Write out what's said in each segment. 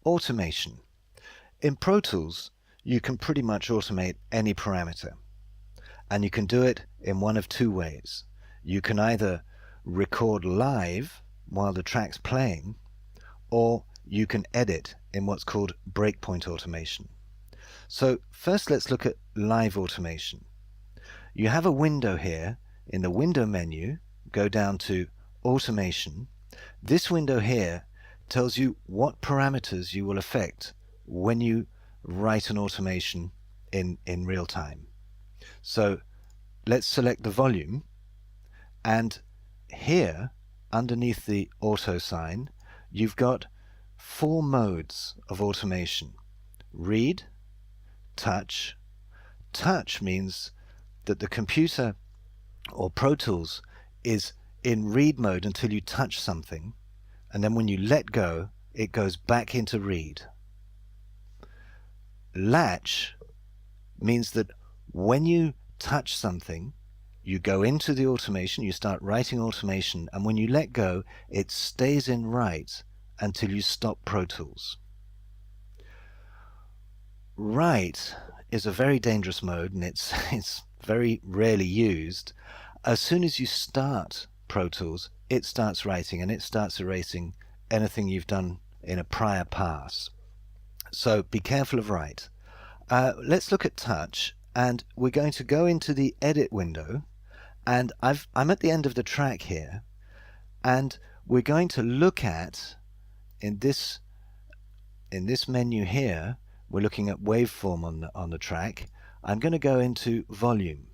Automation. In Pro Tools, you can pretty much automate any parameter, and you can do it in one of two ways. You can either record live while the track's playing, or you can edit in what's called breakpoint automation. So first let's look at live automation. You have a window here. In the window menu, go down to automation. This window here tells you what parameters you will affect when you write an automation in real time. So let's select the volume, and here underneath the auto sign you've got 4 modes of automation. Read, touch. Touch means that the computer or Pro Tools is in read mode until you touch something, and then when you let go it goes back into read. Latch means that when you touch something you go into the automation, you start writing automation, and when you let go it stays in write until you stop Pro Tools. Write is a very dangerous mode, and it's very rarely used. As soon as you start Pro Tools it starts writing, and it starts erasing anything you've done in a prior pass. So be careful of write. Let's look at touch, and we're going to go into the edit window, and I'm at the end of the track here, and we're going to look at in this menu here, we're looking at waveform on the track. I'm going to go into volume.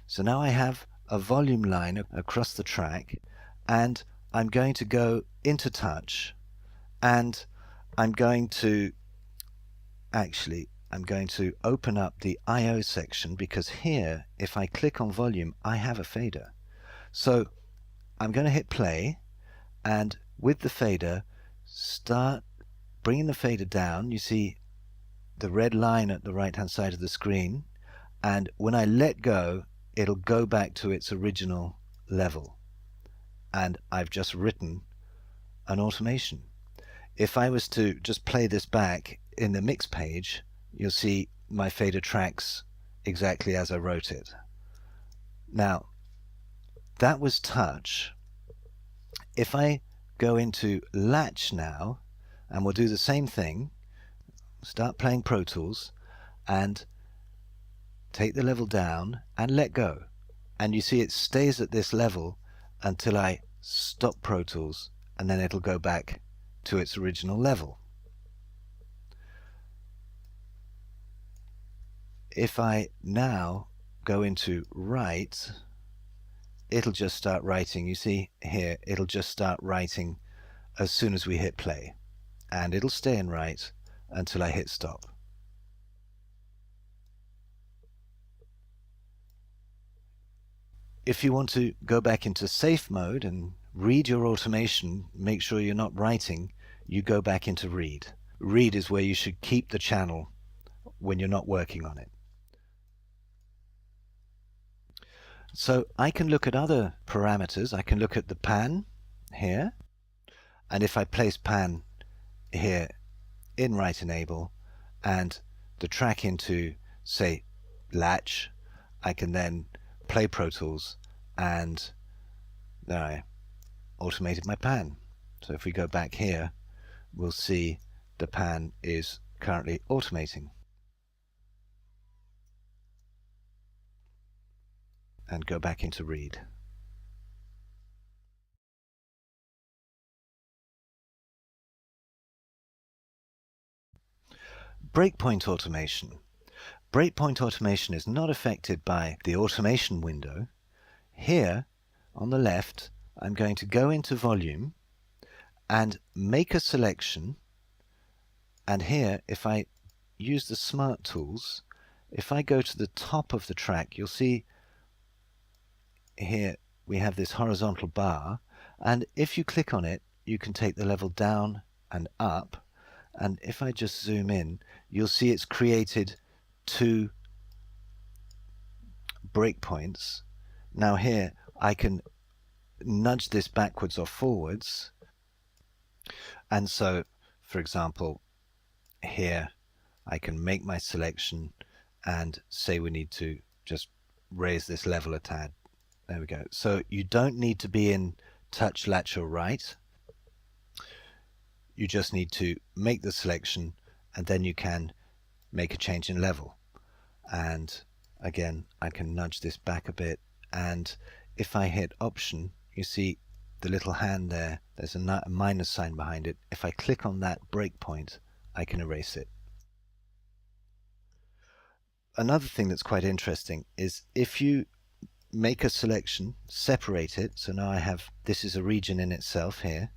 So now I have a volume line across the track, and I'm going to go into touch, and I'm going to open up the I/O section, because here if I click on volume I have a fader. So I'm going to hit play, and with the fader start bringing the fader down. You see the red line at the right hand side of the screen, and when I let go it'll go back to its original level, and I've just written an automation. If I was to just play this back in the mix page, you'll see my fader tracks exactly as I wrote it. Now that was touch. If I go into latch now, and we'll do the same thing, start playing Pro Tools and take the level down and let go, and you see it stays at this level until I stop Pro Tools, and then it'll go back to its original level. If I now go into write, it'll just start writing. You see here it'll just start writing as soon as we hit play, and it'll stay in write until I hit stop. If you want to go back into safe mode and read your automation, make sure you're not writing, you go back into read. Read is where you should keep the channel when you're not working on it. So I can look at other parameters. I can look at the pan here, and if I place pan here in write enable and the track into, say, latch, I can then play Pro Tools, and there I automated my pan. So if we go back here, we'll see the pan is currently automating. And go back into read. Breakpoint automation. Breakpoint automation is not affected by the automation window. Here on the left I'm going to go into volume and make a selection, and here if I use the smart tools, if I go to the top of the track, you'll see here we have this horizontal bar, and if you click on it you can take the level down and up, and if I just zoom in you'll see it's created 2 breakpoints. Now here I can nudge this backwards or forwards, and so for example here I can make my selection and say we need to just raise this level a tad. There we go. So you don't need to be in touch, latch or right. You just need to make the selection and then you can make a change in level. And again, I can nudge this back a bit, and if I hit option, you see the little hand there, there's a minus sign behind it. If I click on that breakpoint, I can erase it. Another thing that's quite interesting is if you make a selection, separate it, so now I have, this is a region in itself here,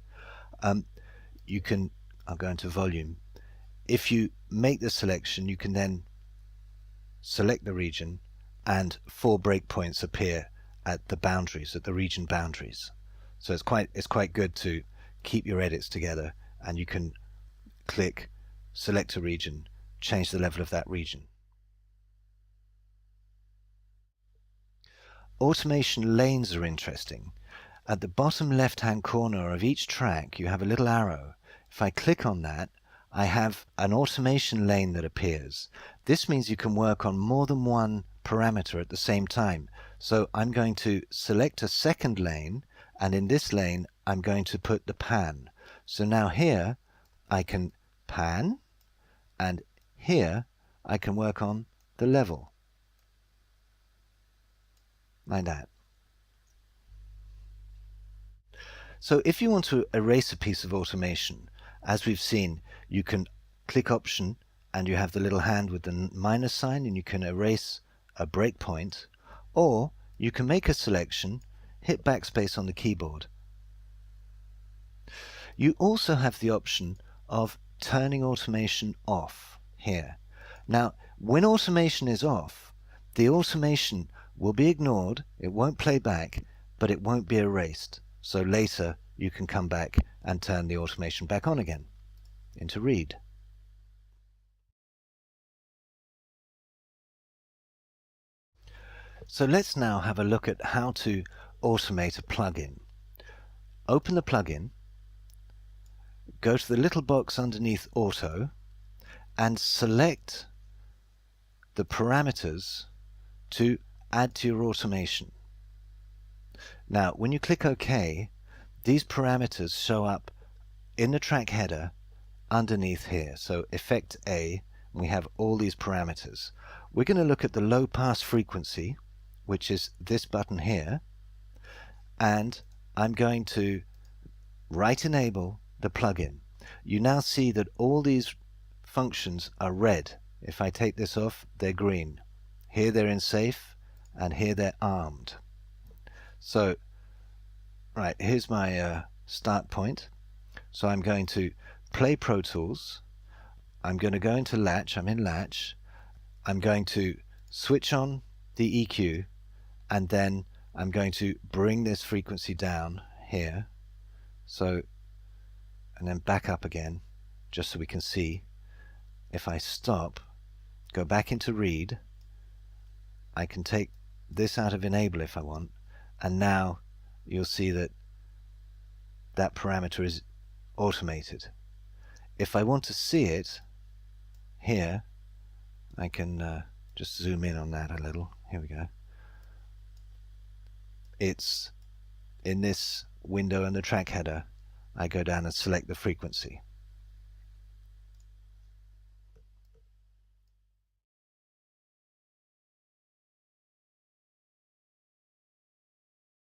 you can, I'll go into volume. If you make the selection, you can then select the region and 4 breakpoints appear at the boundaries, at the region boundaries. So it's quite good to keep your edits together, and you can click, select a region, change the level of that region. Automation lanes are interesting. At the bottom left-hand corner of each track, you have a little arrow. If I click on that, I have an automation lane that appears. This means you can work on more than one parameter at the same time. So I'm going to select a second lane, and in this lane I'm going to put the pan. So now here I can pan, and here I can work on the level. Like that. So if you want to erase a piece of automation, as we've seen, you can click option and you have the little hand with the minus sign and you can erase a breakpoint, or you can make a selection, hit backspace on the keyboard. You also have the option of turning automation off here. Now, when automation is off, the automation will be ignored, it won't play back, but it won't be erased. So later you can come back and turn the automation back on again into read. So let's now have a look at how to automate a plugin. Open the plugin, go to the little box underneath Auto, and select the parameters to add to your automation. Now, when you click OK, these parameters show up in the track header underneath here. So Effect A, we have all these parameters. We're going to look at the low pass frequency, which is this button here, and I'm going to right enable the plugin. You now see that all these functions are red. If I take this off, they're green. Here they're in safe, and here they're armed. So, right, here's my start point. So I'm going to play Pro Tools. I'm going to go into Latch. I'm in Latch. I'm going to switch on the EQ, and then I'm going to bring this frequency down here. So, and then back up again, just so we can see. If I stop, go back into read, I can take this out of enable if I want, and now you'll see that that parameter is automated. If I want to see it here, I can just zoom in on that a little. Here we go. It's in this window in the track header. I go down and select the frequency.